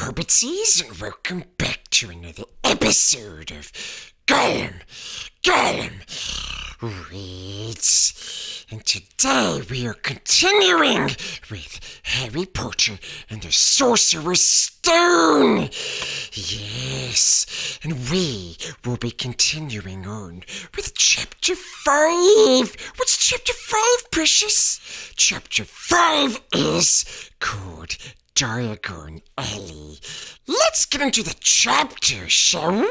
Hobbitsies, and welcome back to another episode of Gollum Reads. And today we are continuing with Harry Potter and the Sorcerer's Stone. Yes, and we will be continuing on with Chapter 5. What's Chapter 5, Precious? Chapter 5 is called Diagon Alley. Let's get into the chapter, shall we?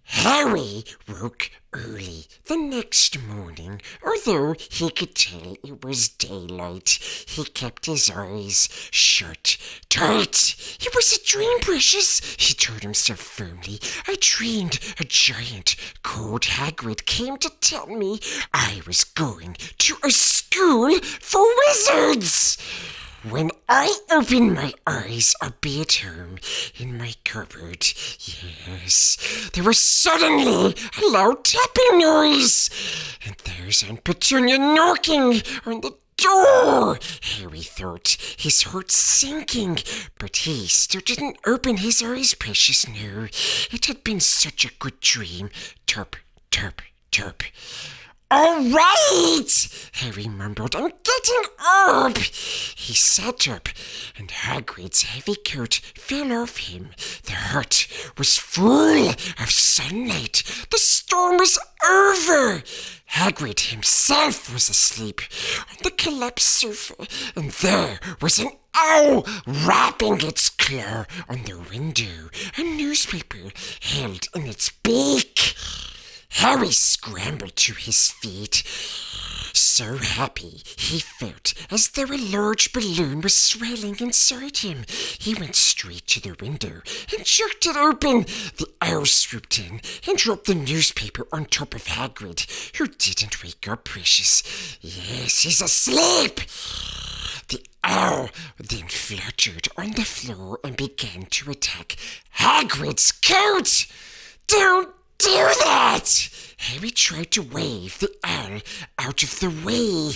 Harry woke early the next morning. Although he could tell it was daylight, he kept his eyes shut tight. It was a dream, Precious, he told himself firmly. I dreamed a giant called Hagrid came to tell me I was going to a school for wizards. When I open my eyes, I'll be at home in my cupboard. Yes, there was suddenly a loud tapping noise, and there's Aunt Petunia knocking on the door. Harry thought, his heart sinking, but he still didn't open his eyes, Precious. No, it had been such a good dream. Turp, turp, turp. All right, Harry mumbled. I'm getting up. He sat up, and Hagrid's heavy coat fell off him. The hut was full of sunlight. The storm was over. Hagrid himself was asleep on the collapsed sofa, and there was an owl rapping its claw on the window, a newspaper held in its beak. Harry scrambled to his feet, so happy he felt as though a large balloon was swelling inside him. He went straight to the window and jerked it open. The owl swooped in and dropped the newspaper on top of Hagrid, who didn't wake up, Precious. Yes, he's asleep. The owl then fluttered on the floor and began to attack Hagrid's coat. Don't do that! Harry tried to wave the owl out of the way,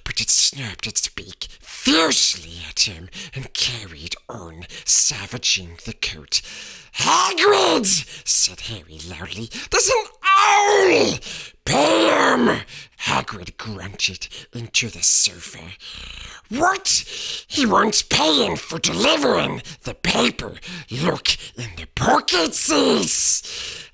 but it snapped its beak fiercely at him and carried on, savaging the coat. Hagrid, said Harry loudly, there's an owl! Pay him! Hagrid grunted into the sofa. What? He wants paying for delivering the paper. Look in the pockets.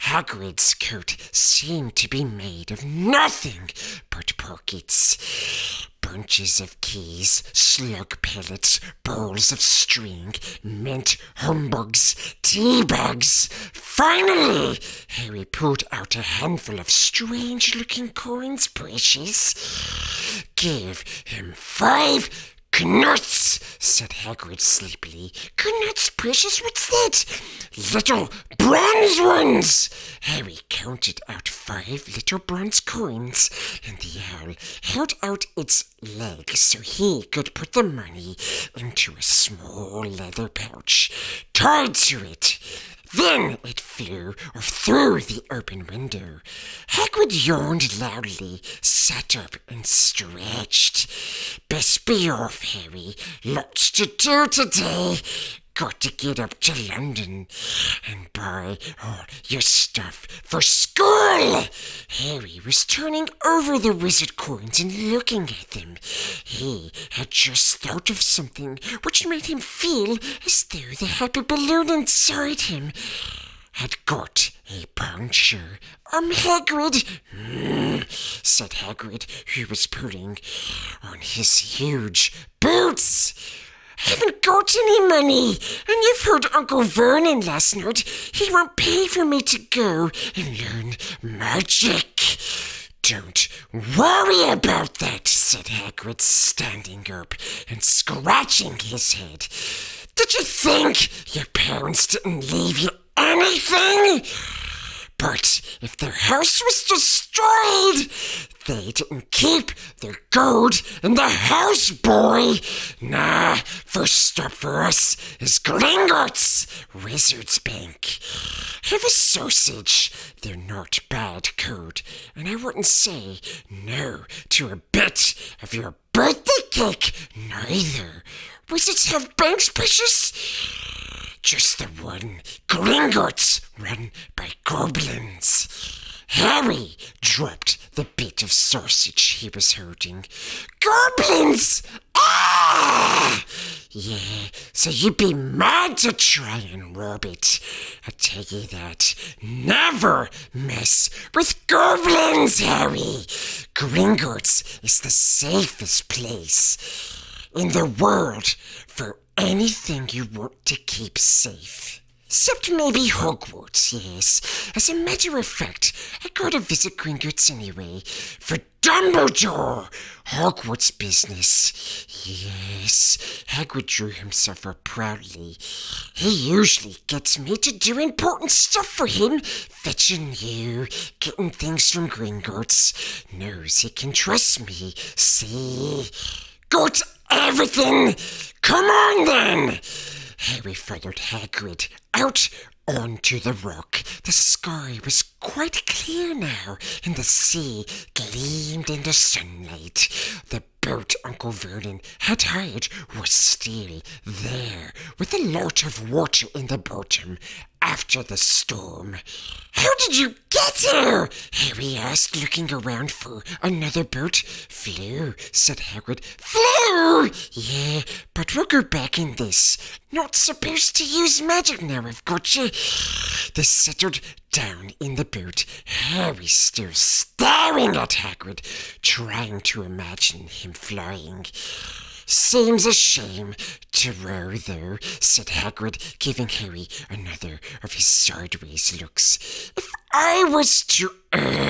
Hagrid's coat seemed to be made of nothing but pockets. Bunches of keys, slug pellets, balls of string, mint humbugs, tea bags. Finally, Harry pulled out a handful of strange-looking coins, Precious. Give him 5 knuts, said Hagrid sleepily. Knuts, Precious, what's that? Little bronze ones. Harry counted out 5 little bronze coins, and the owl held out its leg so he could put the money into a small leather pouch tied to it. Then it flew off through the open window. Hagrid yawned loudly, sat up and stretched. Best be off, Harry. Lots to do today. Got to get up to London and buy all your stuff for school. Harry was turning over the wizard coins and looking at them. He had just thought of something which made him feel as though the happy balloon inside him had got a puncture. Hagrid, said Hagrid, who was pulling on his huge boots. I haven't got any money, and you've heard Uncle Vernon last night. He won't pay for me to go and learn magic. Don't worry about that, said Hagrid, standing up and scratching his head. Did you think your parents didn't leave you anything? But if their house was destroyed, they didn't keep their gold in the house, boy. Nah, first stop for us is Gringotts, Wizard's Bank. Have a sausage. They're not bad code, and I wouldn't say no to a bit of your birthday cake, neither. Wizards have banks, precious? Just the one. Gringotts, run by goblins. Harry dropped the bit of sausage he was holding. Goblins! Ah! Yeah, so you'd be mad to try and rob it. I tell you that. Never mess with goblins, Harry. Gringotts is the safest place in the world for anything you want to keep safe. Except maybe Hogwarts, yes. As a matter of fact, I gotta visit Gringotts anyway. For Dumbledore! Hogwarts business. Yes, Hagrid drew himself up proudly. He usually gets me to do important stuff for him. Fetching you, getting things from Gringotts. Knows he can trust me. See? Got everything! Come on then! Harry followed Hagrid out onto the rock. The sky was quite clear now, and the sea gleamed in the sunlight. The boat Uncle Vernon had hired was still there, with a lot of water in the bottom after the storm. How did you get here? Harry asked, looking around for another boat. Flew, said Hagrid. Flew? Yeah, but we'll go back in this. Not supposed to use magic now, I've got you. They settled down in the boat, Harry still staring at Hagrid, trying to imagine him flying. Seems a shame to row, though, said Hagrid, giving Harry another of his sideways looks. If I was to,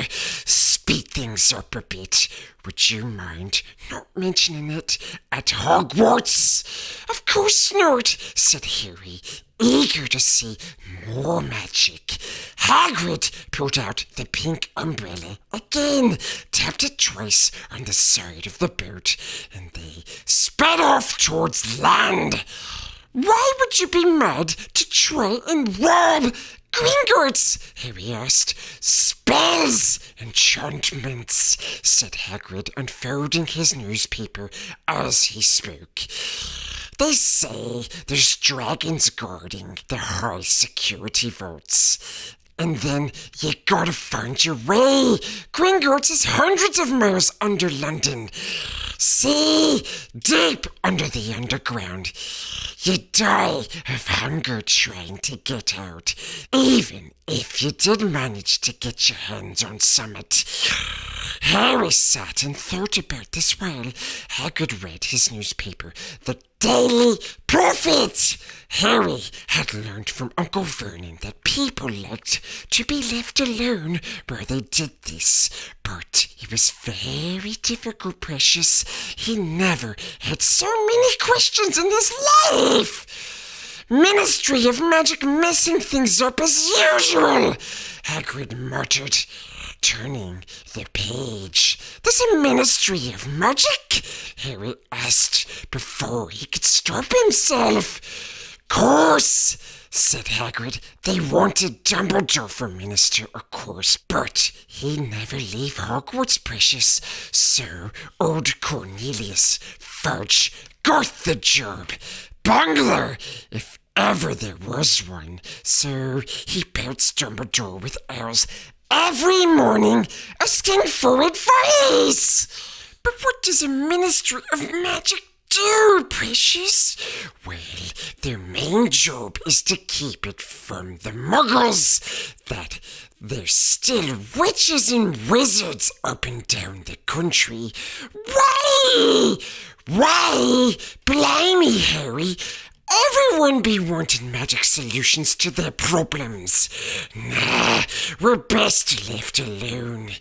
speed things up a bit, would you mind not mentioning it at Hogwarts? Of course not, said Harry, eager to see more magic. Hagrid pulled out the pink umbrella again, tapped it twice on the side of the boat, and they sped off towards land. Why would you be mad to try and rob Gringotts? Harry asked. Spells, enchantments, said Hagrid, unfolding his newspaper as he spoke. They say there's dragons guarding the high security vaults. And then you gotta find your way. Gringotts is hundreds of miles under London. See, deep under the underground. You die of hunger trying to get out, even if you did manage to get your hands on summit. Harry sat and thought about this while Hagrid read his newspaper, The Daily Prophet. Harry had learned from Uncle Vernon that people liked to be left alone where they did this, but it was very difficult, precious. He never had so many questions in his life. Ministry of Magic messing things up as usual, Hagrid muttered, turning the page. There's a Ministry of Magic? Harry asked before he could stop himself. Course, said Hagrid. They wanted Dumbledore for Minister, of course, but he'd never leave Hogwarts, precious. So old Cornelius Fudge got the job. Bungler, if ever there was one. So he pelts Dumbledore with owls every morning, asking for advice. But what does a Ministry of Magic do, precious? Well, their main job is to keep it from the muggles. That there's still witches and wizards up and down the country. Why? Blimey, Harry. everyone be wanting magic solutions to their problems. Nah, we're best left alone.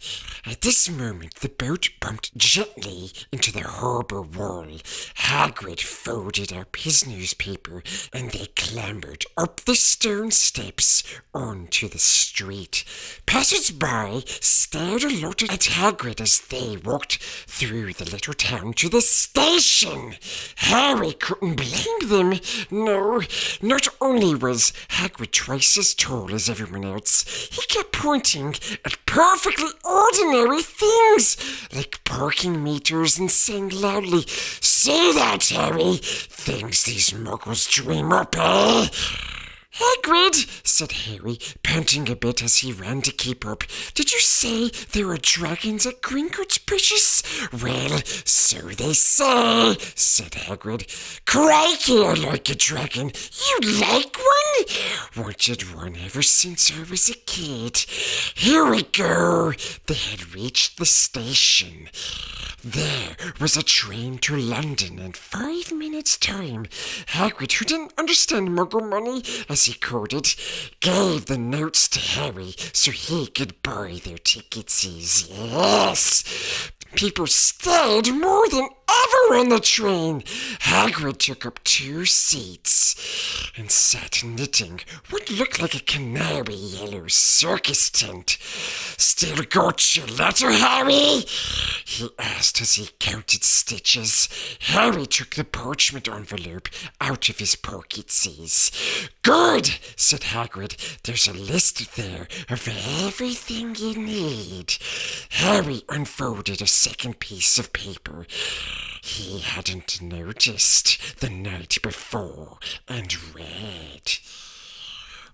At this moment, the boat bumped gently into the harbour wall. Hagrid folded up his newspaper, and they clambered up the stone steps onto the street. Passers-by stared a lot at Hagrid as they walked through the little town to the station. Harry couldn't blame them. No, not only was Hagrid twice as tall as everyone else, he kept pointing at perfectly ordinary things, like parking meters, and saying loudly, "See that, Harry? Things these muggles dream up, eh?" "Hagrid," said Harry, panting a bit as he ran to keep up. "Did you say there were dragons at Gringotts, precious?" "Well, so they say," said Hagrid. "Crikey, I like a dragon." "You like one?" "Wanted one ever since I was a kid." "Here we go." They had reached the station. There was a train to London in 5 minutes' time. Hagrid, who didn't understand Muggle money, as he called it, gave the notes to Harry so he could buy their tickets. Yes! People stayed more than ever on the train. Hagrid took up 2 seats and sat knitting what looked like a canary yellow circus tent. "Still got your letter, Harry?" he asked as he counted stitches. Harry took the parchment envelope out of his pocket. "Good," said Hagrid. "There's a list there of everything you need." Harry unfolded a second piece of paper he hadn't noticed the night before and read: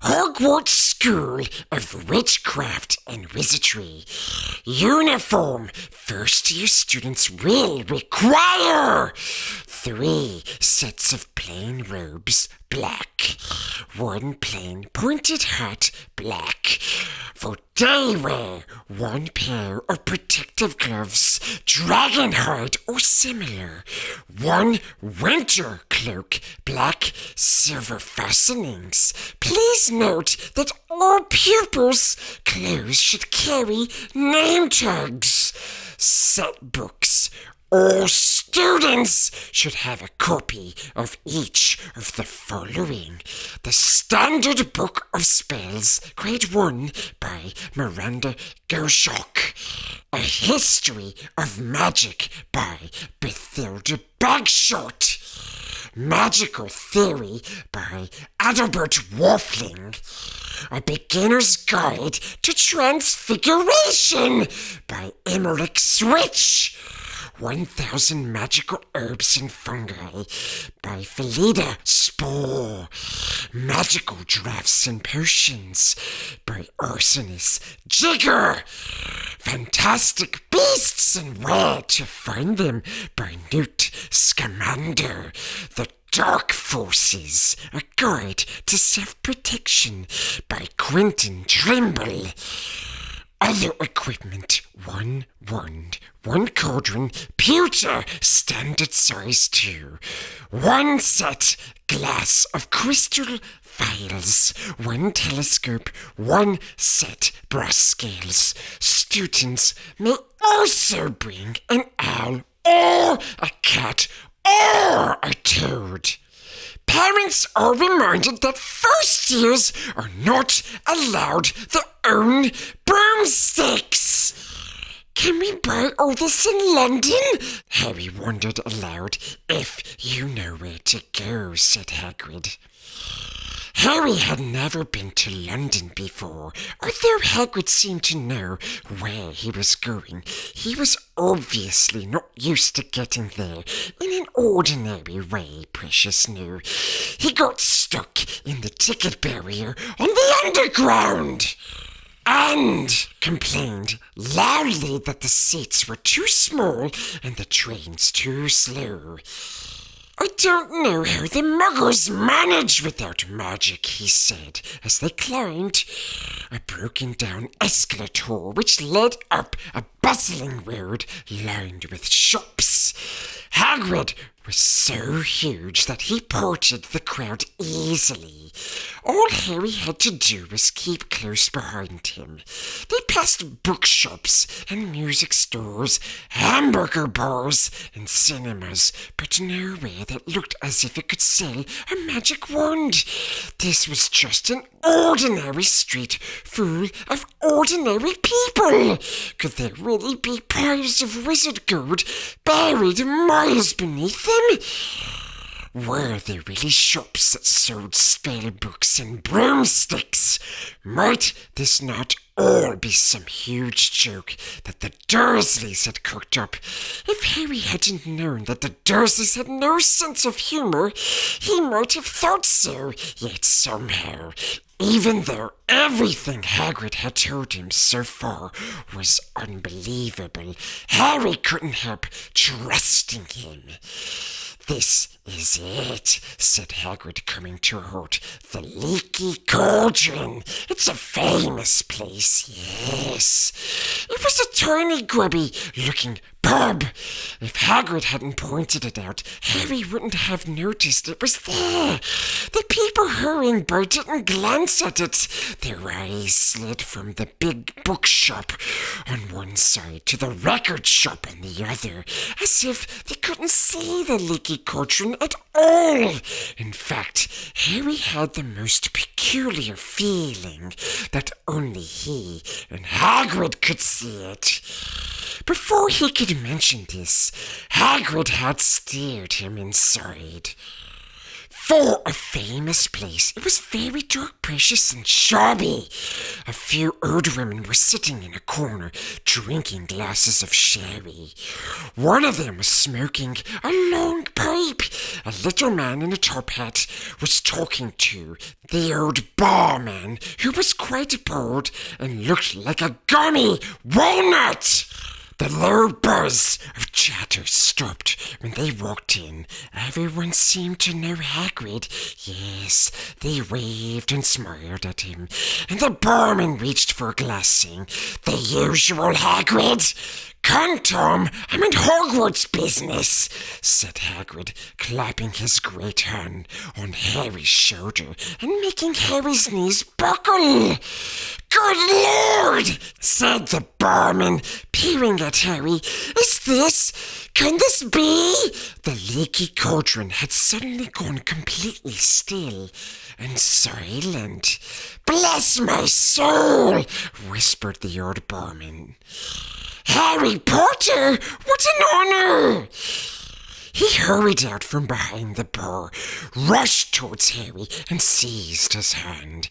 "Hogwarts School of Witchcraft and Wizardry. Uniform. First-year students will require 3 sets of plain robes, black. 1 plain pointed hat, black. For day wear, 1 pair of protective gloves, dragon hide or similar. 1 winter cloak, black, silver fastenings. Please note that all pupils' clothes should carry name tags. Set books. All students should have a copy of each of the following: the Standard Book of Spells, Grade 1 by Miranda Gershok. A History of Magic by Bathilda Bagshot. Magical Theory by Adalbert Waffling. A Beginner's Guide to Transfiguration by Emmerich Switch. 1000 Magical Herbs and Fungi by Felida Spore. Magical Drafts and Potions by Arsonist Jigger. Fantastic Beasts and Where to Find Them by Newt Scamander. The Dark Forces, A Guide to Self-Protection by Quentin Trimble. Other equipment: 1 wand, 1 cauldron, pewter, standard size 2. 1 set glass of crystal vials, 1 telescope, 1 set brass scales. Students may also bring an owl or a cat or a toad. Parents are reminded that first years are not allowed their own broomsticks. Can we buy all this in London? Harry wondered aloud. If you know where to go, said Hagrid. Harry had never been to London before, although Hagrid seemed to know where he was going. He was obviously not used to getting there in an ordinary way, Precious knew. He got stuck in the ticket barrier on the underground and complained loudly that the seats were too small and the trains too slow. I don't know how the muggles manage without magic, he said, as they climbed a broken-down escalator which led up a bustling road lined with shops. Hagrid was so huge that he parted the crowd easily. All Harry had to do was keep close behind him. They passed bookshops and music stores, hamburger bars and cinemas, but nowhere that looked as if it could sell a magic wand. This was just an ordinary street full of ordinary people. Could there really be piles of wizard gold buried miles beneath them? Were there really shops that sold spell books and broomsticks? Might this not all be some huge joke that the Dursleys had cooked up? If Harry hadn't known that the Dursleys had no sense of humour, he might have thought so. Yet somehow, even though everything Hagrid had told him so far was unbelievable, Harry couldn't help trusting him. "This is it," said Hagrid, coming to a halt. "The Leaky Cauldron. It's a famous place, yes." It was a tiny, grubby-looking pub. If Hagrid hadn't pointed it out, Harry wouldn't have noticed it was there. The people hurrying by didn't glance at it. Their eyes slid from the big bookshop on one side to the record shop on the other, as if they couldn't see the Leaky Cauldron at all. In fact, Harry had the most peculiar feeling that only he and Hagrid could see it. Before he could mention this, Hagrid had steered him inside. For a famous place, it was very dark, precious, and shabby. A few old women were sitting in a corner, drinking glasses of sherry. One of them was smoking a long pipe. A little man in a top hat was talking to the old barman, who was quite bald and looked like a gummy walnut. The low buzz of chatter stopped when they walked in. Everyone seemed to know Hagrid. Yes, they waved and smiled at him, and the barman reached for a glass, saying, "The usual, Hagrid." "Come, Tom, I'm in Hogwarts business," said Hagrid, clapping his great hand on Harry's shoulder and making Harry's knees buckle. "Good Lord," said the barman, peering at Harry. Can this be?" The Leaky Cauldron had suddenly gone completely still and silent. "Bless my soul," whispered the old barman. "Harry Potter, what an honor!" He hurried out from behind the bar, rushed towards Harry, and seized his hand.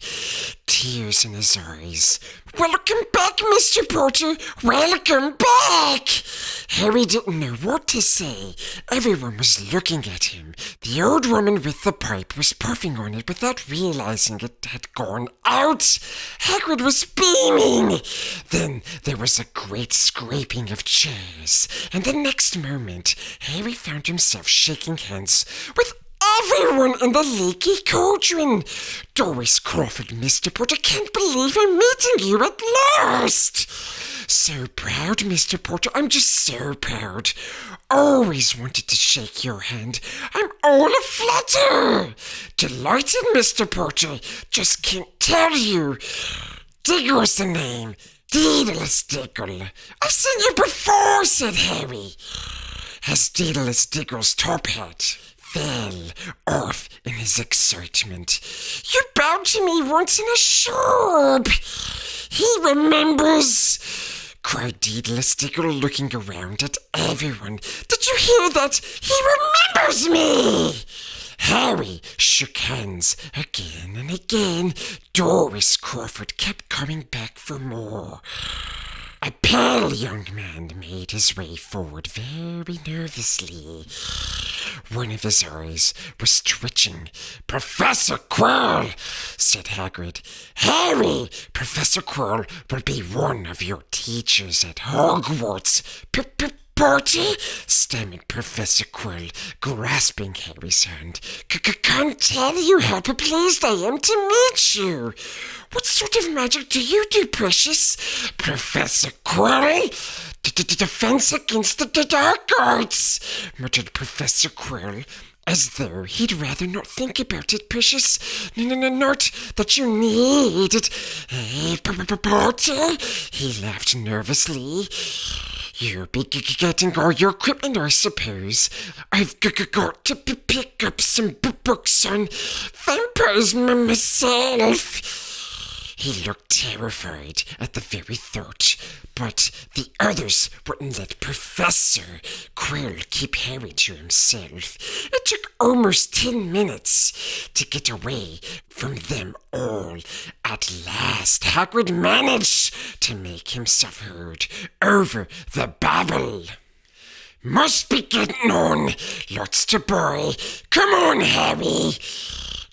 Tears in his eyes. "Welcome back, Mr. Potter! Welcome back!" Harry didn't know what to say. Everyone was looking at him. The old woman with the pipe was puffing on it without realizing it had gone out. Hagrid was beaming. Then there was a great scraping of chairs, and the next moment, Harry found himself shaking hands with everyone in the Leaky Cauldron. "Doris Crawford, Mr. Potter, can't believe I'm meeting you at last." "So proud, Mr. Potter, I'm just so proud. Always wanted to shake your hand. I'm all aflutter." "Delighted, Mr. Potter, just can't tell you." "Diggle's the name. Daedalus Diggle." "I've seen you before," said Harry, as Daedalus Diggle's top hat fell off in his excitement. "You bowed to me once in a shop." "He remembers," cried Daedalus Diggle, looking around at everyone. "Did you hear that? He remembers me!" Harry shook hands again and again. Doris Crawford kept coming back for more. A pale young man made his way forward very nervously. One of his eyes was twitching. "Professor Quirrell," said Hagrid. "Harry, Professor Quirrell will be one of your teachers at Hogwarts." "Potter?" stammered Professor Quirrell, grasping Harry's hand. "Can't tell you how pleased I am to meet you." "What sort of magic do you do, precious?" "Professor Quirrell, defense against the dark arts, muttered Professor Quirrell, as though he'd rather not think about it, Precious. Not that you need it, Potter. He laughed nervously. You'll be getting all your equipment, I suppose. I've got to pick up some books on vampires myself. He looked terrified at the very thought, but the others wouldn't let Professor Quirrell keep Harry to himself. It took almost 10 minutes to get away from them all. At last, Hagrid managed to make himself heard over the babble. Must be getting on. Lots to buy. Come on, Harry.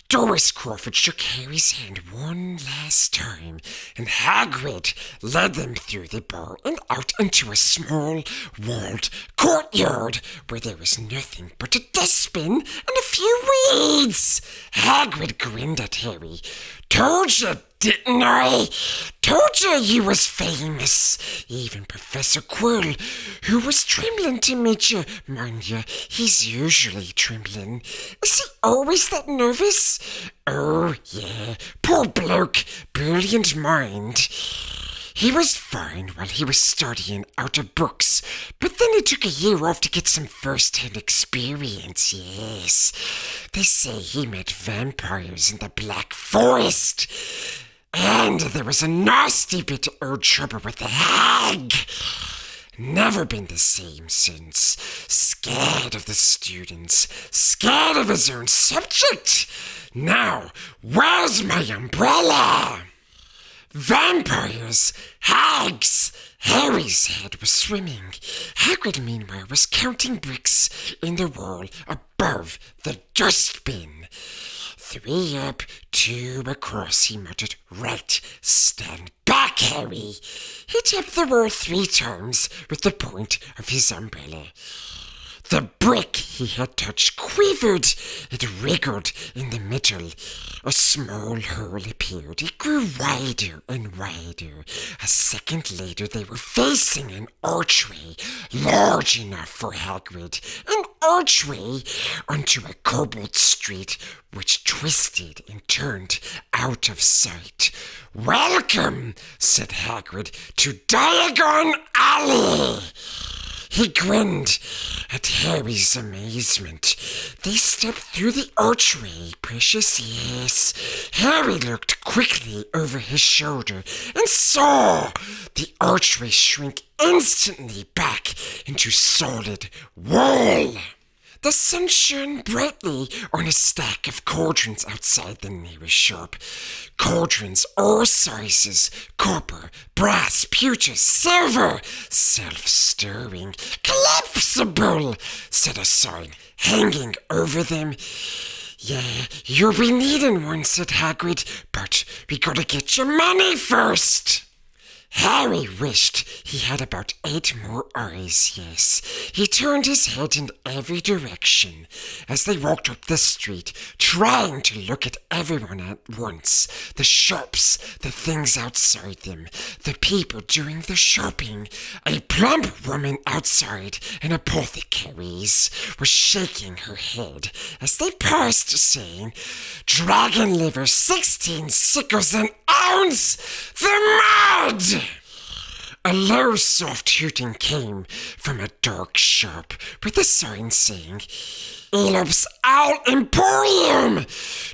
Doris Crawford shook Harry's hand one last time, and Hagrid led them through the bar and out into a small, walled courtyard where there was nothing but a dustbin and a few weeds. Hagrid grinned at Harry. Told you, didn't I? Told you was famous. Even Professor Quirrell, who was trembling to meet you, mind you, he's usually trembling. Is he always that nervous? Oh, yeah, poor bloke, brilliant mind. He was fine while he was studying out of books, but then he took a year off to get some first-hand experience, yes. They say he met vampires in the Black Forest, and there was a nasty bit of old trouble with the hag. Never been the same since. Scared of the students, scared of his own subject. Now, where's my umbrella? Vampires! Hags! Harry's head was swimming. Hagrid, meanwhile, was counting bricks in the wall above the dustbin. 3 up, 2 across, he muttered. Right, stand back, Harry. He tapped the wall 3 times with the point of his umbrella. The brick he had touched quivered. It wriggled in the middle. A small hole appeared. It grew wider and wider. A second later, they were facing an archway large enough for Hagrid. An archway onto a cobbled street which twisted and turned out of sight. Welcome, said Hagrid, to Diagon Alley. He grinned at Harry's amazement. They stepped through the archway, Precious, yes. Harry looked quickly over his shoulder and saw the archway shrink instantly back into solid wall. The sun shone brightly on a stack of cauldrons outside the nearest shop. Cauldrons all sizes, copper, brass, pewter, silver, self-stirring, collapsible, said a sign hanging over them. Yeah, you'll be needing one, said Hagrid, but we gotta get your money first. Harry wished he had about 8 more eyes, yes. He turned his head in every direction as they walked up the street, trying to look at everyone at once. The shops, the things outside them, the people doing the shopping. A plump woman outside an apothecary's was shaking her head as they passed, saying, Dragon liver, 16 sickles an ounce! The mud! A low, soft hooting came from a dark shop with a sign saying, Elop's Owl Emporium!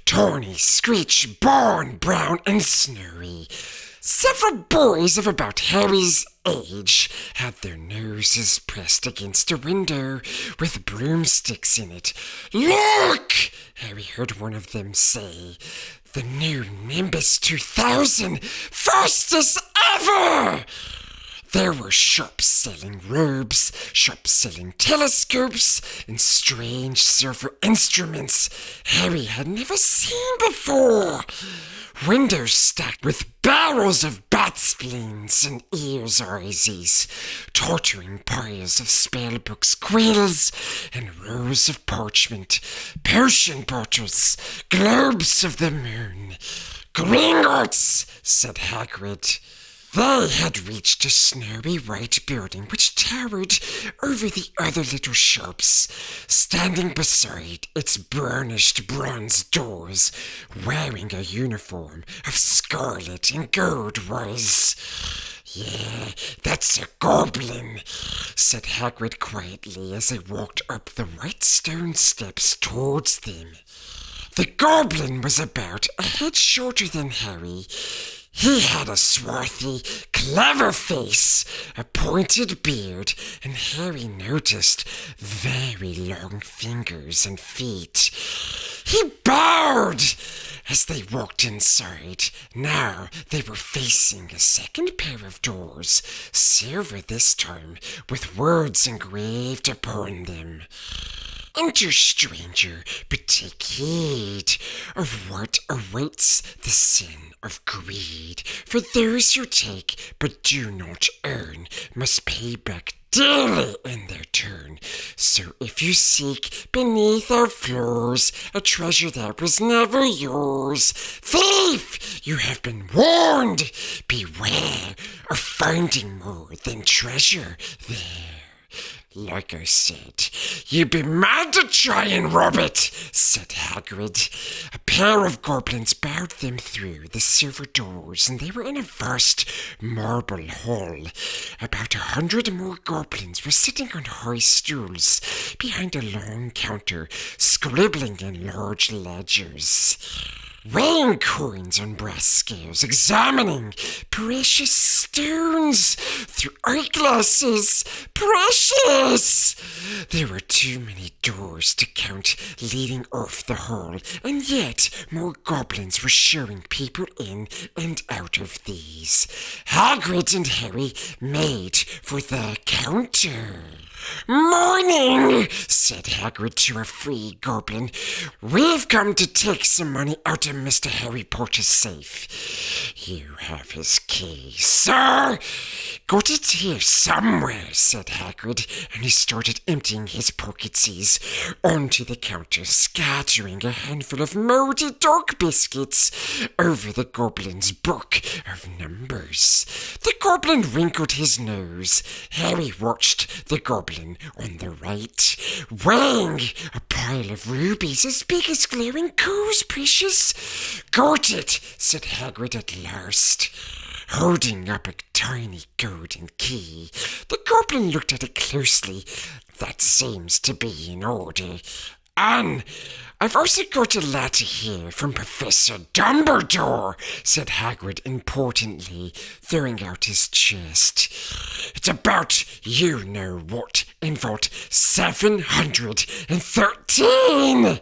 Tawny, Screech, Barn, Brown, and Snowy. Several boys of about Harry's age had their noses pressed against a window with broomsticks in it. Look! Harry heard one of them say. The new Nimbus 2000, fastest ever! There were shops selling robes, shops selling telescopes, and strange silver instruments Harry had never seen before. Windows stacked with barrels of bat spleens and ears eyesies, tottering piles of spellbooks, quills, and rows of parchment, potion bottles, globes of the moon. Gringotts, said Hagrid. They had reached a snowy white building which towered over the other little shops. Standing beside its burnished bronze doors, wearing a uniform of scarlet and gold was... "Yeah, that's a goblin," said Hagrid quietly as they walked up the white stone steps towards them. The goblin was about a head shorter than Harry. He had a swarthy, clever face, a pointed beard, and Harry noticed very long fingers and feet. He bowed as they walked inside. Now they were facing a second pair of doors, silver this time, with words engraved upon them. "Enter, stranger, but take heed of what awaits the sin of greed. For those who take but do not earn must pay back daily in their turn. So if you seek beneath our floors a treasure that was never yours, thief, you have been warned. Beware of finding more than treasure there." "Like I said, you'd be mad to try and rob it," said Hagrid. A pair of goblins bowed them through the silver doors, and they were in a vast marble hall. About 100 more goblins were sitting on high stools behind a long counter, scribbling in large ledgers, weighing coins on brass scales, examining precious stones through eyeglasses. Precious! There were too many doors to count leading off the hall, and yet more goblins were showing people in and out of these. Hagrid and Harry made for the counter. "Morning," said Hagrid to a free goblin. "We've come to take some money out of Mr. Harry Potter's safe." "You have his key, sir." "Got it here somewhere," said Hagrid, and he started emptying his pocketses onto the counter, scattering a handful of mouldy dog biscuits over the goblin's book of numbers. The goblin wrinkled his nose. Harry watched the goblin on the right, weighing a pile of rubies as big as glowing coals. "Precious." "Got it," said Hagrid at last, holding up a tiny golden key. The goblin looked at it closely. "That seems to be in order. And I've also got a letter here from Professor Dumbledore," said Hagrid importantly, throwing out his chest. "It's about you-know-what in Vault 713.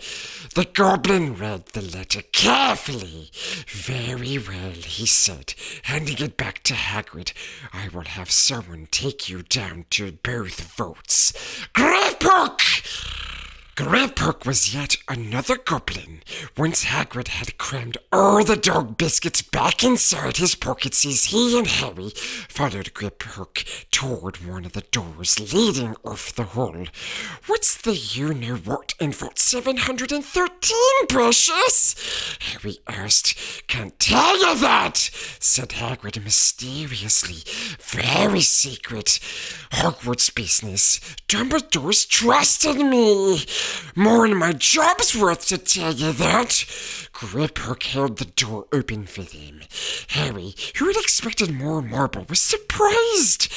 The goblin read the letter carefully. "Very well," he said, handing it back to Hagrid. "I will have someone take you down to both vaults. Griphook!" Griphook was yet another goblin. Once Hagrid had crammed all the dog biscuits back inside his pocketses, he and Harry followed Griphook toward one of the doors leading off the hall. "What's the you-know-what in Vault 713, Precious?" Harry asked. "Can't tell you that," said Hagrid mysteriously. "Very secret. Hogwarts business. Dumbledore's trusted me. More than my job's worth to tell you that." Griphook held the door open for them. Harry, who had expected more marble, was surprised.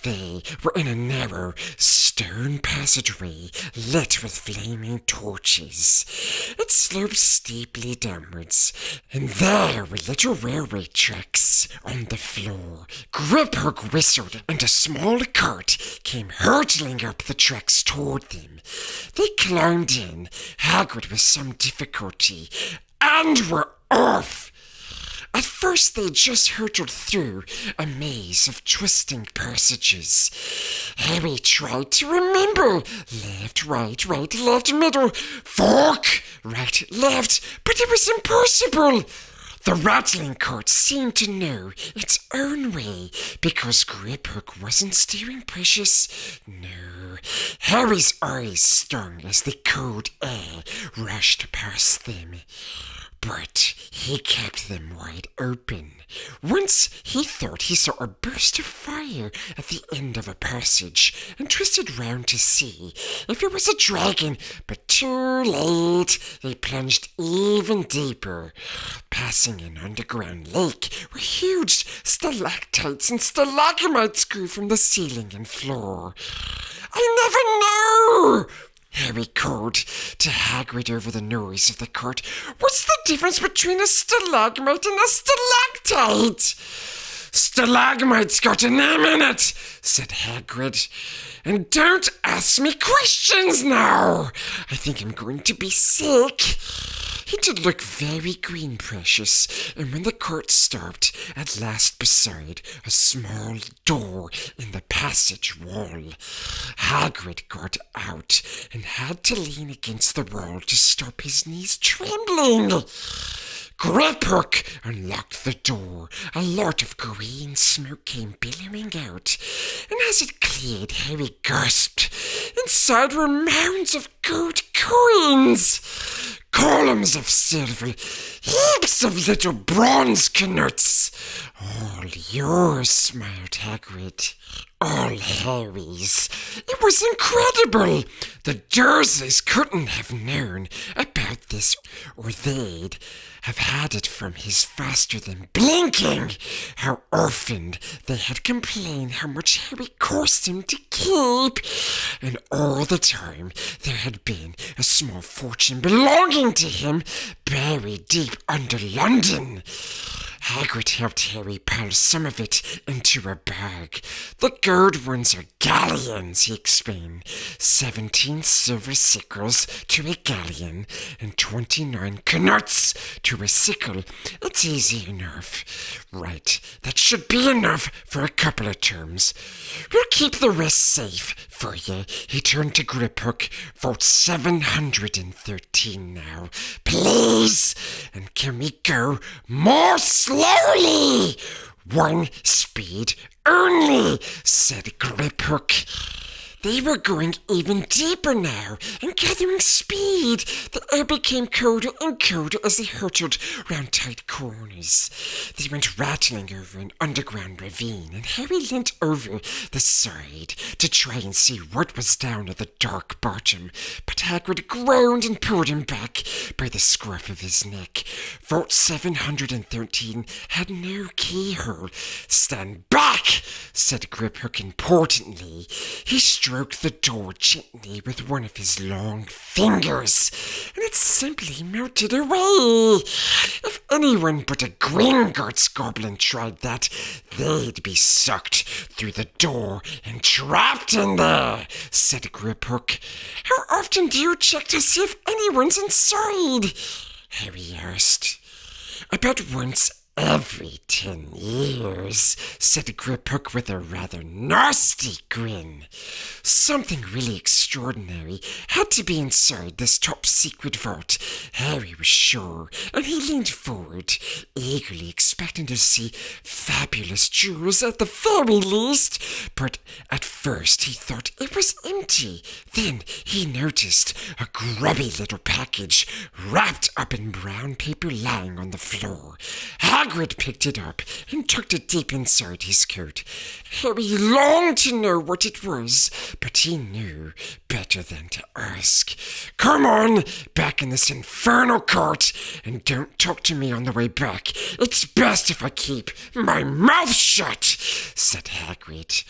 They were in a narrow stone passageway lit with flaming torches. It sloped steeply downwards, and there were little railway tracks on the floor. Griphook whistled, and a small cart came hurtling up the tracks toward them. They climbed in, Hagrid with some difficulty, and were off. At first they just hurtled through a maze of twisting passages. Harry tried to remember. Left, right, left, middle, fork, right, left, but it was impossible. The rattling cart seemed to know its own way, because Griphook wasn't steering Precious. No. Harry's eyes stung as the cold air rushed past them. But he kept them wide open. Once he thought he saw a burst of fire at the end of a passage and twisted round to see if it was a dragon, but too late. They plunged even deeper, passing an underground lake where huge stalactites and stalagmites grew from the ceiling and floor. "I never knew," Harry called to Hagrid over the noise of the court. "What's the difference between a stalagmite and a stalactite?" "Stalagmite's got an M in it," said Hagrid. "And don't ask me questions now. I think I'm going to be sick." He did look very green, Precious, and when the cart stopped at last beside a small door in the passage wall, Hagrid got out and had to lean against the wall to stop his knees trembling. Griphook unlocked the door. A lot of green smoke came billowing out, and as it cleared, Harry gasped. Inside were mounds of gold coins, columns of silver, heaps of little bronze knuts. "All yours," smiled Hagrid. "All Harry's." It was incredible. The Dursleys couldn't have known about this, or they'd have had it from his faster than blinking. How often they had complained how much Harry cost him to keep, and all the time there had been a small fortune belonging to him buried deep under London. Hagrid helped Harry pile some of it into a bag. "The gold ones are galleons," he explained. 17 silver sickles to a galleon, and 29 knuts to a sickle. It's easy enough. Right, that should be enough for a couple of terms. We'll keep the rest safe for you. He turned to Griphook. "Vote 713 now, please. And can we go more slowly?" "One speed only," said Griphook. They were going even deeper now and gathering speed. The air became colder and colder as they hurtled round tight corners. They went rattling over an underground ravine, and Harry leant over the side to try and see what was down at the dark bottom. But Hagrid groaned and pulled him back by the scruff of his neck. Vault 713 had no keyhole. "Stand back," said Griphook importantly. He stroked the door gently with one of his long fingers, and it simply melted away. If anyone but a Gringotts goblin tried that, they'd be sucked through the door and trapped in there, said Griphook. "How often do you check to see if anyone's inside?" Harry asked. "About once every 10 years, said Griphook with a rather nasty grin. Something really extraordinary had to be inside this top-secret vault, Harry was sure, and he leaned forward, eagerly expecting to see fabulous jewels at the very least, but at first he thought it was empty. Then he noticed a grubby little package wrapped up in brown paper lying on the floor. Hagrid picked it up and tucked it deep inside his coat. Harry longed to know what it was, but he knew better than to ask. "Come on, back in this infernal cart, and don't talk to me on the way back. It's best if I keep my mouth shut," said Hagrid.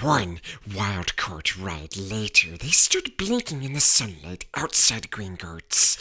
One wild cart ride later, they stood blinking in the sunlight outside Gringotts.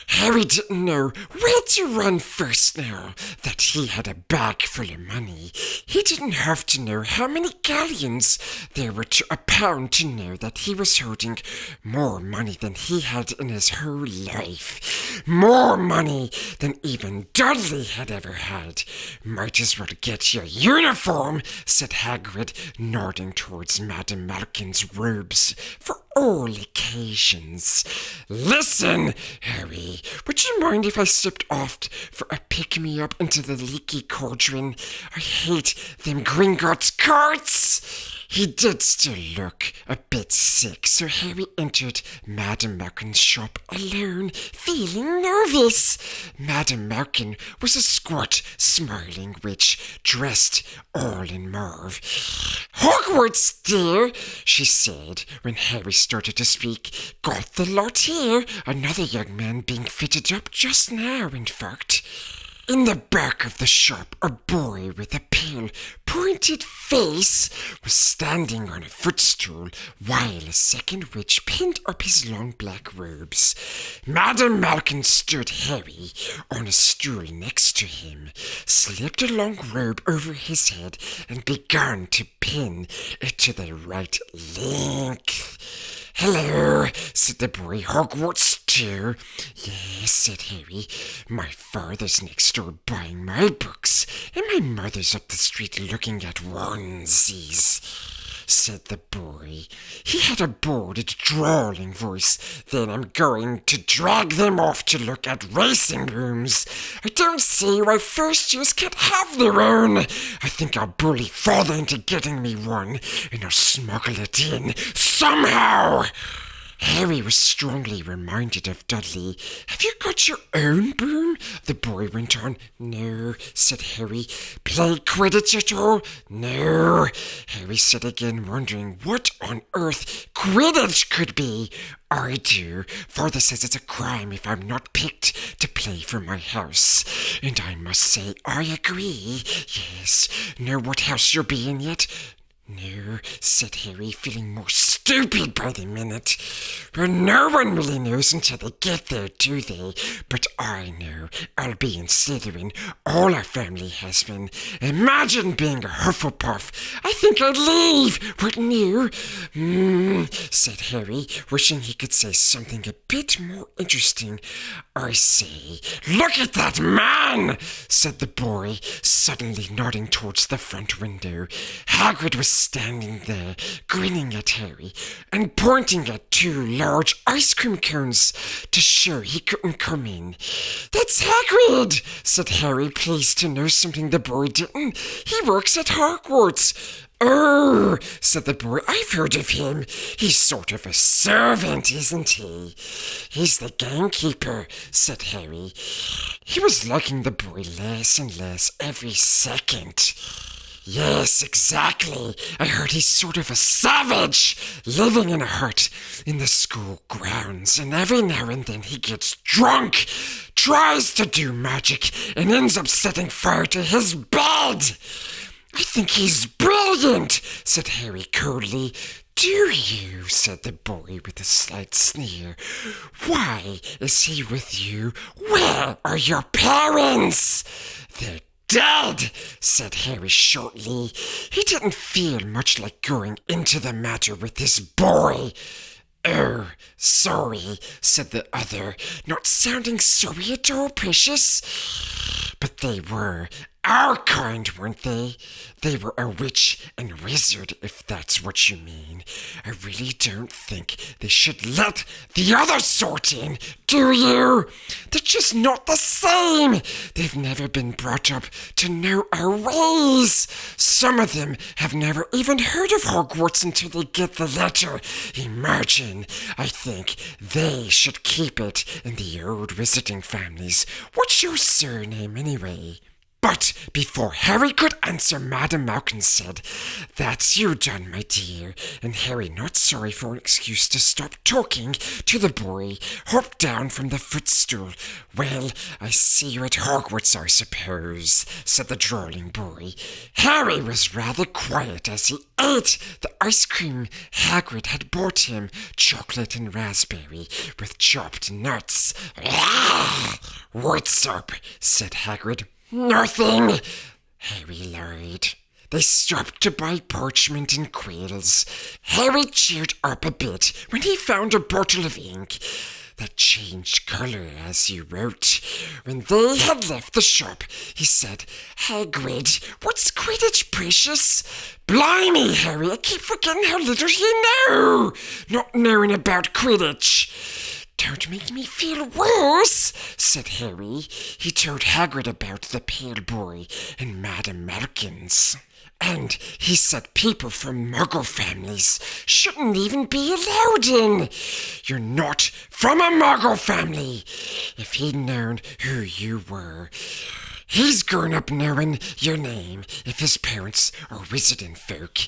Harry didn't know where to run first now that he had a bag full of money. He didn't have to know how many galleons there were to a pound to know that he was holding more money than he had in his whole life. More money than even Dudley had ever had. "Might as well get your uniform," said Hagrid, nodding towards Madame Malkin's robes for all occasions. "Listen, Harry, would you mind if I slipped off for a pick-me-up into the leaky cauldron? I hate them Gringotts carts." He did still look a bit sick, so Harry entered Madame Malkin's shop alone, feeling nervous. Madame Malkin was a squat, smiling witch, dressed all in mauve. "Hogwarts, dear," she said, when Harry started to speak. "Got the lot here. Another young man being fitted up just now, in fact." In the back of the shop, a boy with a pale, pointed face was standing on a footstool, while a second witch pinned up his long black robes. Madame Malkin stood Harry on a stool next to him, slipped a long robe over his head, and began to pin it to the right length. "Hello," said the boy. "Hogwarts too?" "Yes," said Harry. "My father's next door buying my books, and my mother's up the street looking at onesies," said the boy. He had a bored, drawling voice. "Then I'm going to drag them off to look at racing rooms. I don't see why first years can't have their own. I think I'll bully father into getting me one, and I'll smuggle it in somehow." Harry was strongly reminded of Dudley. "Have you got your own broom?" the boy went on. "No," said Harry. "Play Quidditch at all?" "No," Harry said again, wondering what on earth Quidditch could be. "I do. Father says it's a crime if I'm not picked to play for my house. And I must say I agree. Yes. Know what house you'll be in yet?" "No," said Harry, feeling more stupid by the minute. "Well, no one really knows until they get there, do they? But I know. I'll be in Slytherin. All our family has been. Imagine being a Hufflepuff. I think I'd leave, wouldn't you?" Said Harry, wishing he could say something a bit more interesting. "I say, look at that man," said the boy, suddenly nodding towards the front window. Hagrid was standing there, grinning at Harry, and pointing at 2 large ice cream cones to show he couldn't come in. "That's Hagrid," said Harry, pleased to know something the boy didn't. "He works at Hogwarts." "Oh," said the boy, "I've heard of him. He's sort of a servant, isn't he?" "He's the gamekeeper," said Harry. He was liking the boy less and less every second. "Yes, exactly. I heard he's sort of a savage, living in a hut in the school grounds, and every now and then he gets drunk, tries to do magic, and ends up setting fire to his bed." "I think he's brilliant," said Harry coldly. "Do you?" said the boy with a slight sneer. "Why is he with you? Where are your parents?" "They're dead," said Harry shortly. He didn't feel much like going into the matter with this boy. "Oh, sorry," said the other, not sounding sorry at all, Precious. "But they were our kind, weren't they? They were a witch and wizard, if that's what you mean. I really don't think they should let the other sort in, do you? They're just not the same. They've never been brought up to know our ways. Some of them have never even heard of Hogwarts until they get the letter. Imagine. I think they should keep it in the old visiting families. What's your surname, anyway?" But before Harry could answer, Madame Malkin said, "That's you done, my dear," and Harry, not sorry for an excuse to stop talking to the boy, hopped down from the footstool. "Well, I see you at Hogwarts, I suppose," said the drawling boy. Harry was rather quiet as he ate the ice cream Hagrid had bought him, chocolate and raspberry, with chopped nuts. "What's up?" said Hagrid. "Nothing," Harry lied. They stopped to buy parchment and quills. Harry cheered up a bit when he found a bottle of ink that changed colour as he wrote. When they had left the shop, he said, "Hagrid, what's Quidditch, Precious?" "Blimey, Harry, I keep forgetting how little you know, not knowing about Quidditch." Don't make me feel worse, said Harry. He told Hagrid about the pale boy and Madame Malkins. And he said people from Muggle families shouldn't even be allowed in. You're not from a Muggle family. If he'd known who you were. He's grown up knowing your name if his parents are wizarding folk.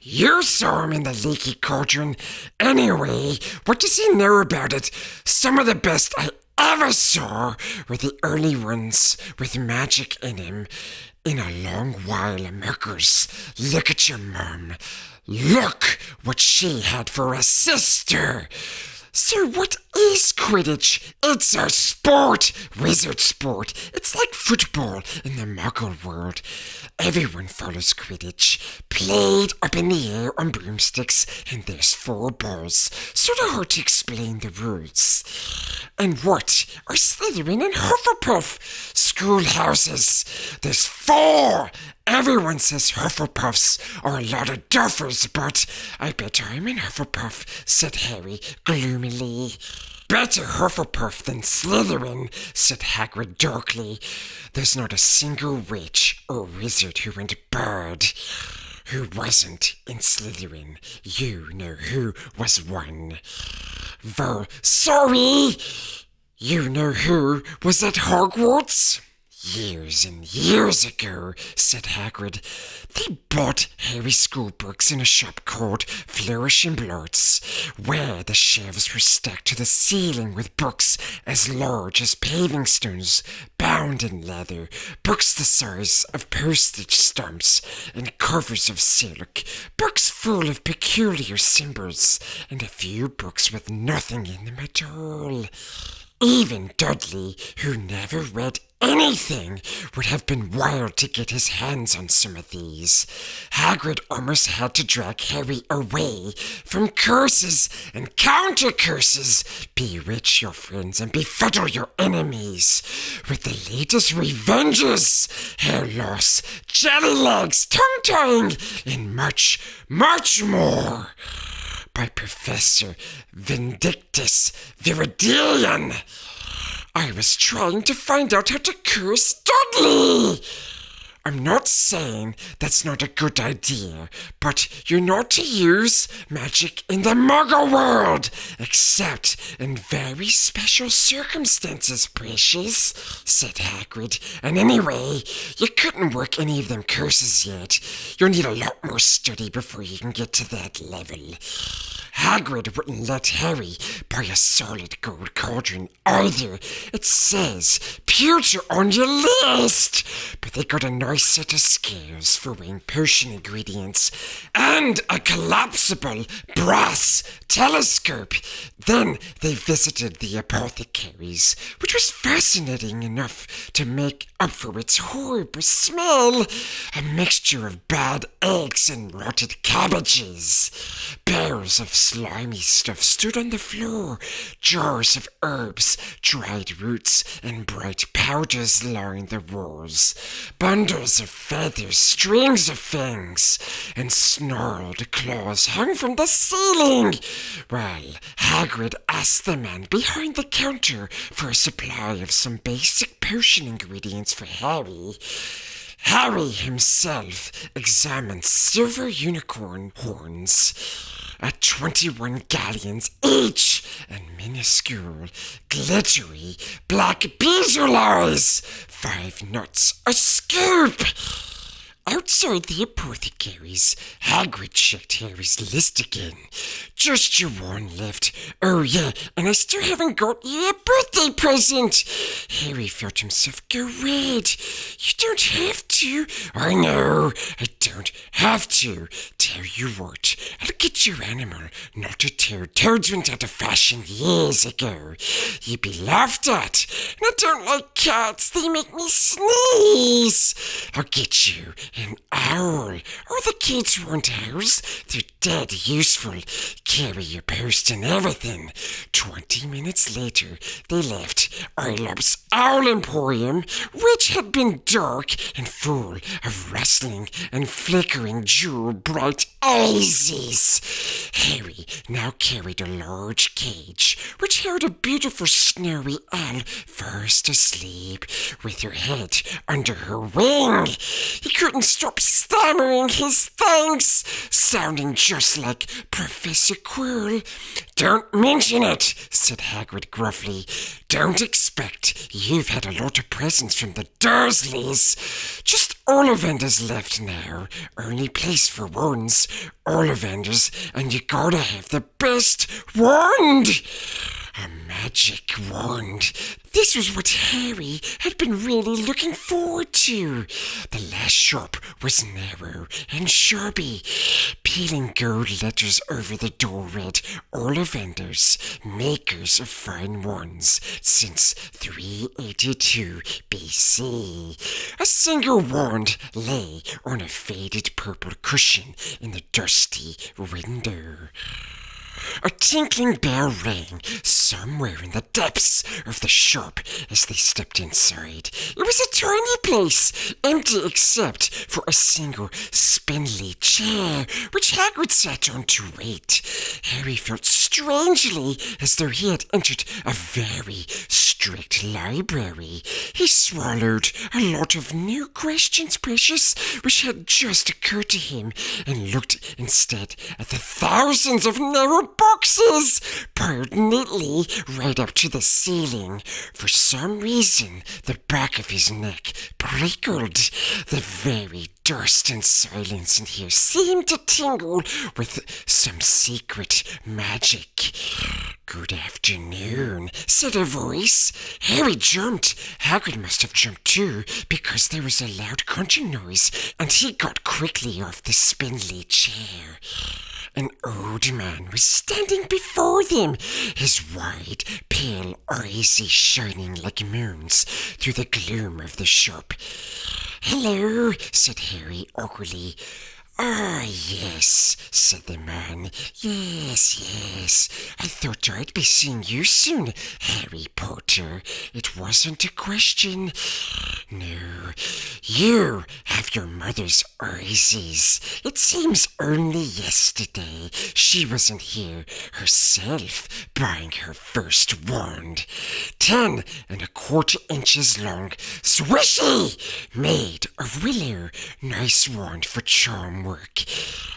You saw him in the leaky cauldron. Anyway, what does he know about it? Some of the best I ever saw were the early ones with magic in him. In a long while, muggers. Look at your mum. Look what she had for a sister. So what is Quidditch? It's a sport, wizard sport. It's like football in the Muggle world. Everyone follows Quidditch, played up in the air on broomsticks, and there's 4 balls. Sort of hard to explain the rules. And what are Slytherin and Hufflepuff? Schoolhouses. There's 4. Everyone says Hufflepuffs are a lot of duffers, but I bet I'm in Hufflepuff, said Harry gloomily. Better Hufflepuff than Slytherin, said Hagrid darkly. There's not a single witch or wizard who went bird who wasn't in Slytherin. You know who was one. Sorry! You know who was at Hogwarts? Years and years ago, said Hagrid, they bought Harry's school books in a shop called Flourish and Blotts, where the shelves were stacked to the ceiling with books as large as paving stones, bound in leather, books the size of postage stamps, and covers of silk, books full of peculiar symbols, and a few books with nothing in them at all. Even Dudley, who never read anything, would have been wild to get his hands on some of these. Hagrid almost had to drag Harry away from curses and counter-curses. Bewitch your friends and befuddle your enemies with the latest revenges, hair loss, jelly legs, tongue-tying, and much, much more. By Professor Vindictus Viridian. I was trying to find out how to curse Dudley. I'm not saying that's not a good idea, but you're not to use magic in the Muggle world, except in very special circumstances, precious, said Hagrid. And anyway, you couldn't work any of them curses yet. You'll need a lot more study before you can get to that level. Hagrid wouldn't let Harry buy a solid gold cauldron either. It says pewter on your list, but they got a nice set of scales for weighing potion ingredients and a collapsible brass telescope. Then they visited the apothecaries, which was fascinating enough to make up for its horrible smell. A mixture of bad eggs and rotted cabbages. Barrels of slimy stuff stood on the floor. Jars of herbs, dried roots, and bright powders lined the walls. Bundles of feathers, strings of fangs, and snarled claws hung from the ceiling. Well, Hagrid asked the man behind the counter for a supply of some basic potion ingredients for Harry. Harry himself examined silver unicorn horns at 21 galleons each, and minuscule, glittery, black beetle eyes, 5 nuts a scoop. Outside the apothecaries, Hagrid checked Harry's list again. Just your one left. Oh yeah, and I still haven't got you a birthday present. Harry felt himself go red. You don't have to. I know, I don't have to. Tell you what, I'll get your animal, not a toad. Toads went out of fashion years ago. You'd be laughed at. And I don't like cats, they make me sneeze. I'll get you An owl. Oh, the kids want owls. They're dead useful. Carry your post and everything. 20 minutes later, they left Oilop's Owl Emporium, which had been dark and full of rustling and flickering jewel-bright eyesies. Harry now carried a large cage, which held a beautiful snowy owl fast asleep, with her head under her wing. He couldn't stop stammering his thanks, sounding just like Professor Quirrell. "Don't mention it," said Hagrid gruffly. "Don't expect you've had a lot of presents from the Dursleys. Just Ollivanders left now. Only place for wands. Ollivanders, and you gotta have the best wand." A magic wand. This was what Harry had been really looking forward to. The last shop was narrow and shabby. Peeling gold letters over the door read, "Ollivanders, makers of fine wands, since 382 BC. A single wand lay on a faded purple cushion in the dusty window. A tinkling bell rang somewhere in the depths of the shop as they stepped inside. It was a tiny place, empty except for a single spindly chair, which Hagrid sat on to wait. Harry felt strangely as though he had entered a very strict library. He swallowed a lot of new questions, Precious, which had just occurred to him, and looked instead at the thousands of narrow boxes piled neatly right up to the ceiling. For some reason, the back of his neck prickled. The very dust and silence in here seemed to tingle with some secret magic. "Good afternoon," said a voice. Harry jumped. Hagrid must have jumped too, because there was a loud crunching noise, and he got quickly off the spindly chair. An old man was standing before them, his wide, pale eyes shining like moons through the gloom of the shop. "Hello," said Harry awkwardly. "Ah, yes," said the man. Yes. I thought I'd be seeing you soon, Harry Potter. It wasn't a question. No, you have your mother's eyes. It seems only yesterday she wasn't here herself buying her first wand. 10¼ inches long, swishy, made of willow. Nice wand for charm work.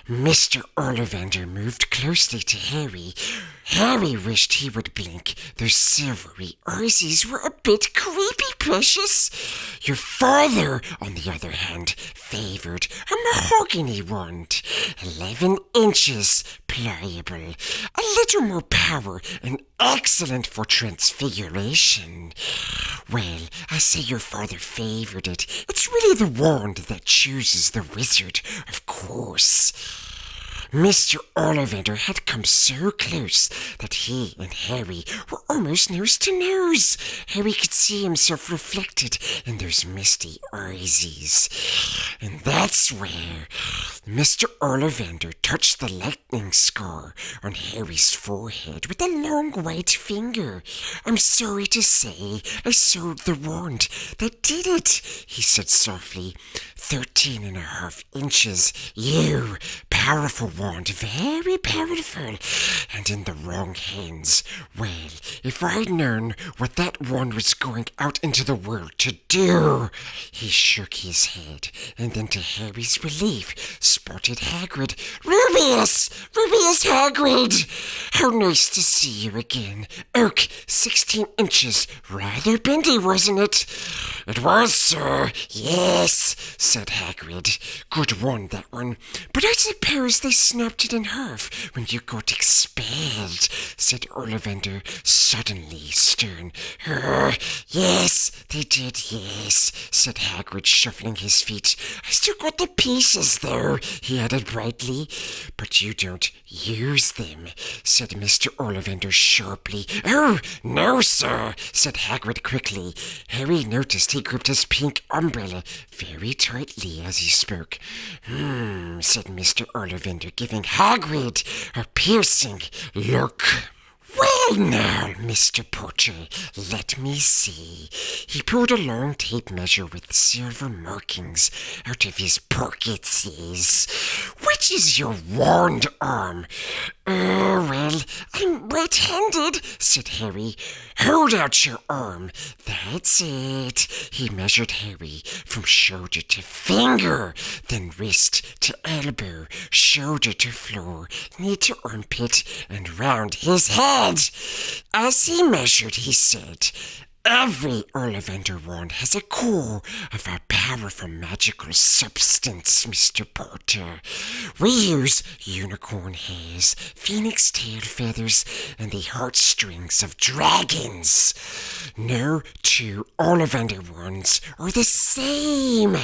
Mr. Ollivander moved closely to Harry. Harry wished he would blink. Those silvery eyes were a bit creepy, Precious. Your father, on the other hand, favored a mahogany wand. 11 inches, pliable, a little more power, and excellent for transfiguration. Well, I say your father favored it. It's really the wand that chooses the wizard, of course. Mr. Ollivander had come so close that he and Harry were almost nose to nose. Harry could see himself reflected in those misty eyesies. And that's where Mr. Ollivander touched the lightning scar on Harry's forehead with a long white finger. "I'm sorry to say I sold the wand that did it," he said softly. 13½ inches. You, powerful wand, very powerful, and in the wrong hands. Well, if I'd known what that wand was going out into the world to do. He shook his head, and then to Harry's relief, spotted Hagrid. Rubius Hagrid! How nice to see you again. Oak, 16 inches, rather bendy, wasn't it? It was, sir. Yes, said Hagrid. Good one, that one. But I suppose they snapped it in half when you got expelled, said Ollivander, suddenly stern. Yes, they did, yes, said Hagrid, shuffling his feet. I still got the pieces, though, he added brightly. But you don't Use them, said Mr. Ollivander sharply. Oh, no, sir, said Hagrid quickly. Harry noticed he gripped his pink umbrella very tightly as he spoke. Said Mr. Ollivander, giving Hagrid a piercing look. Well now, Mr. Potter, let me see. He pulled a long tape measure with silver markings out of his pockets. Which is your wand arm? Well, I'm right-handed, said Harry. Hold out your arm. That's it. He measured Harry from shoulder to finger, then wrist to elbow, shoulder to floor, knee to armpit, and round his head. As he measured, he said, every Ollivander wand has a core of a powerful magical substance, Mr. Potter. We use unicorn hairs, phoenix tail feathers, and the heartstrings of dragons. No two Ollivander wands are the same.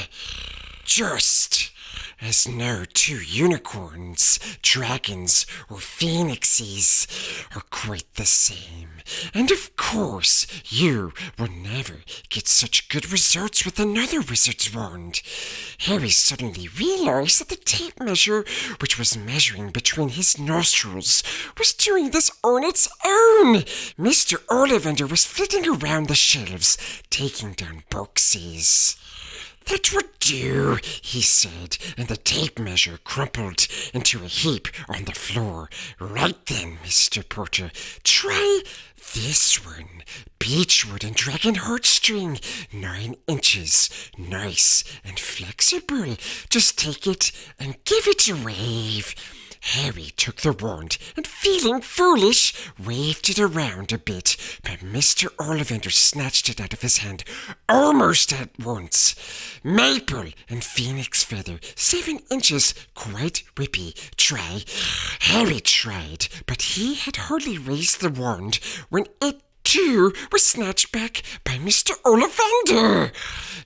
Just as no two unicorns, dragons, or phoenixes are quite the same. And of course, you will never get such good results with another wizard's wand. Harry suddenly realized that the tape measure, which was measuring between his nostrils, was doing this on its own. Mr. Ollivander was flitting around the shelves, taking down boxes. That would do, he said, and the tape measure crumpled into a heap on the floor. Right then, Mr. Potter, try this one. Beechwood and dragon heartstring, 9 inches. Nice and flexible. Just take it and give it a wave. Harry took the wand and, feeling foolish, waved it around a bit, but Mr. Ollivander snatched it out of his hand almost at once. Maple and phoenix feather, 7 inches, quite whippy. Try. Harry tried, but he had hardly raised the wand when it too was snatched back by Mr. Ollivander.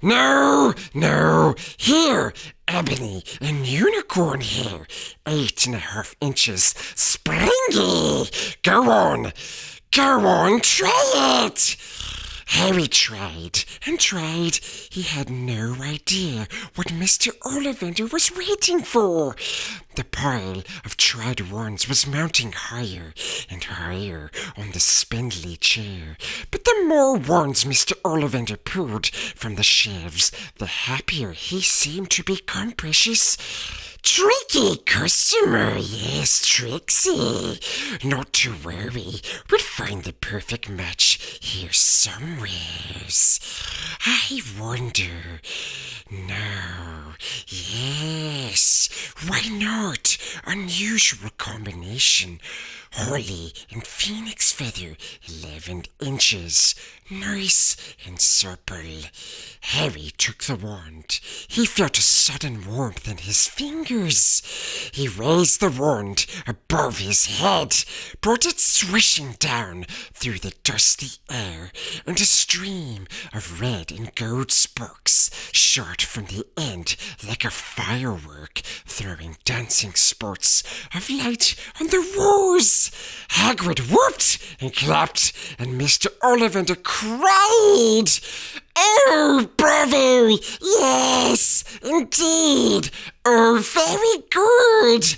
No, here, ebony and unicorn hair, 8.5 inches, springy. Go on, try it. Harry tried and tried. He had no idea what Mr. Ollivander was waiting for. The pile of tried wands was mounting higher and higher on the spindly chair. But the more wands Mr. Ollivander pulled from the shelves, the happier he seemed to become, precious. Tricky customer, yes, Trixie. Not to worry, we'll find the perfect match here somewheres. I wonder. No, yes, why not? Unusual combination. Holly and phoenix feather, 11 inches. Nice and supple. Harry took the wand. He felt a sudden warmth in his fingers. He raised the wand above his head, brought it swishing down through the dusty air, and a stream of red and gold sparks shot from the end like a firework, throwing dancing spots of light on the walls. Hagrid whooped and clapped, and Mr. Ollivander cried, "Oh, bravo! Yes, indeed! Oh, very good!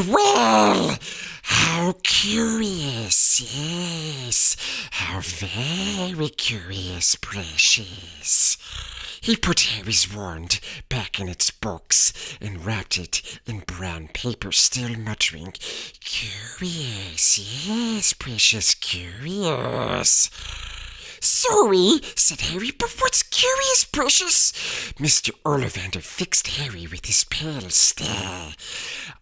Well! How curious, yes! How very curious, precious!" He put Harry's wand back in its box and wrapped it in brown paper, still muttering, "Curious, yes, precious, curious." "Sorry," said Harry, "but what's curious, precious?" Mr. Ollivander fixed Harry with his pale stare.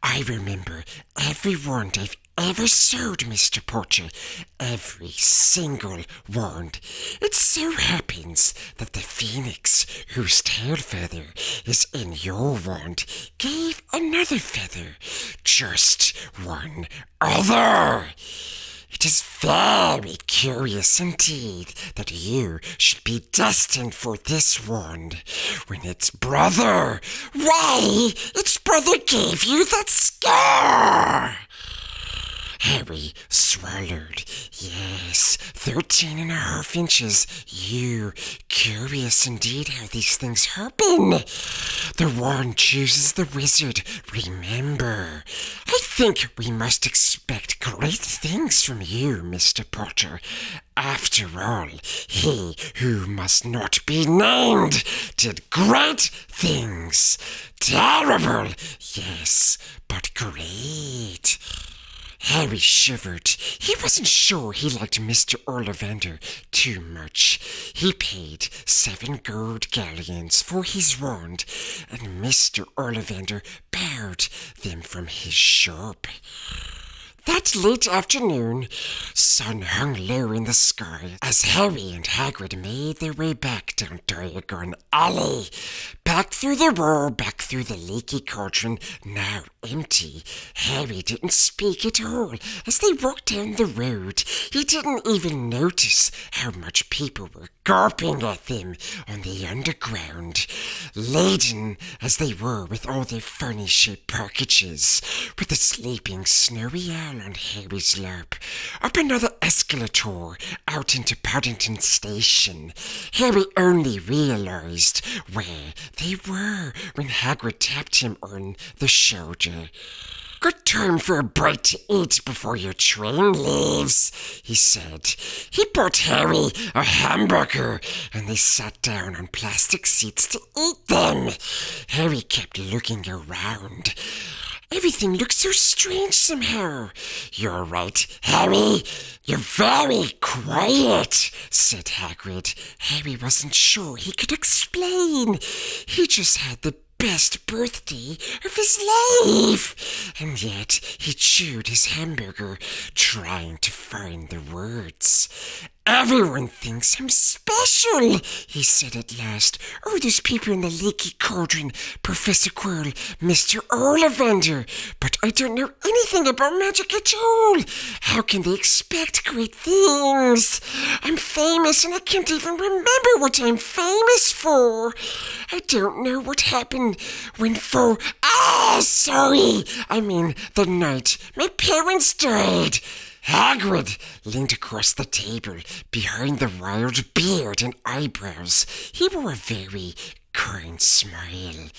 "I remember every wand I've ever sewed, Mr. Potter. Every single wand. It so happens that the phoenix, whose tail feather is in your wand, gave another feather. Just one other." It is very curious indeed that you should be destined for this wand when its brother, why, its brother gave you that scar. Harry swallowed. Yes, 13.5 inches. Curious indeed how these things happen. The wand chooses the wizard. Remember, I think we must expect great things from you, Mr. Potter. After all, he who must not be named did great things. Terrible, yes, but great. Harry shivered. He wasn't sure he liked Mr. Ollivander too much. He paid 7 gold galleons for his wand, and Mr. Ollivander borrowed them from his shop. That late afternoon, sun hung low in the sky as Harry and Hagrid made their way back down Diagon Alley. Back through the wall, back through the leaky cauldron, now empty. Harry didn't speak at all as they walked down the road. He didn't even notice how much people were gawping at them on the underground, laden as they were with all their funny-shaped packages, with the sleeping snowy owl on Harry's lap, up another escalator out into Paddington Station. Harry only realised where they were when Hagrid tapped him on the shoulder. "Good time for a bite to eat before your train leaves," he said. He bought Harry a hamburger, and they sat down on plastic seats to eat them. Harry kept looking around. Everything looks so strange somehow. "You're right, Harry. You're very quiet," said Hagrid. Harry wasn't sure he could explain. He just had the best birthday of his life. And yet he chewed his hamburger, trying to find the words. "Everyone thinks I'm special," he said at last. "Oh, there's people in the leaky cauldron, Professor Quirrell, Mr. Ollivander, but I don't know anything about magic at all. How can they expect great things? I'm famous and I can't even remember what I'm famous for. I don't know what happened when the night my parents died." Hagrid leaned across the table behind the wild beard and eyebrows. He wore a very kind smile.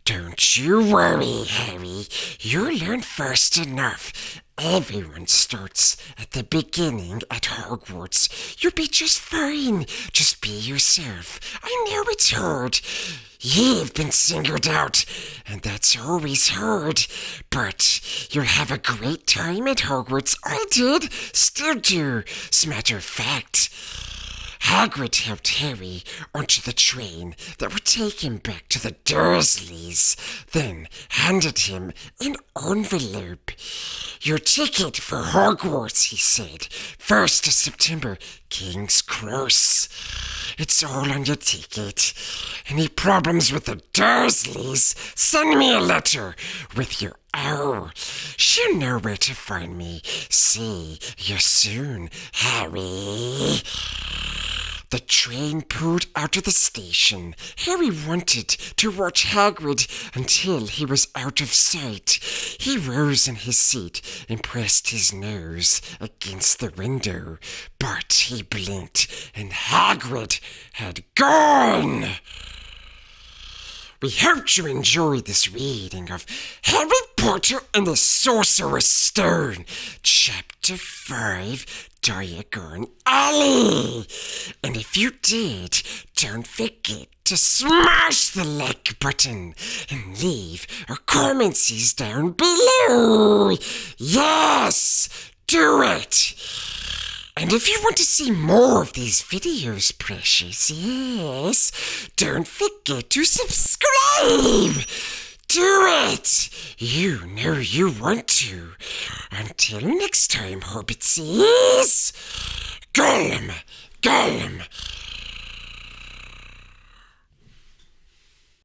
"Don't you worry, Harry. You'll learn fast enough. Everyone starts at the beginning at Hogwarts. You'll be just fine. Just be yourself. I know it's hard. You've been singled out, and that's always hard. But you'll have a great time at Hogwarts. I did. Still do, as a matter of fact." Hagrid helped Harry onto the train that would take him back to the Dursleys, then handed him an envelope. "Your ticket for Hogwarts," he said. "1st of September, King's Cross. It's all on your ticket. Any problems with the Dursleys, send me a letter with your owl. She'll know where to find me. See you soon, Harry." The train pulled out of the station. Harry wanted to watch Hagrid until he was out of sight. He rose in his seat and pressed his nose against the window, but he blinked and Hagrid had gone. We hope you enjoyed this reading of Harry Potter and the Sorcerer's Stone, Chapter 5, Diagon Alley. And if you did, don't forget to smash the like button and leave our comments down below. Yes, do it. And if you want to see more of these videos, precious, yes, don't forget to subscribe. Do it! You know you want to. Until next time, Hobbitses. Gollum, Gollum,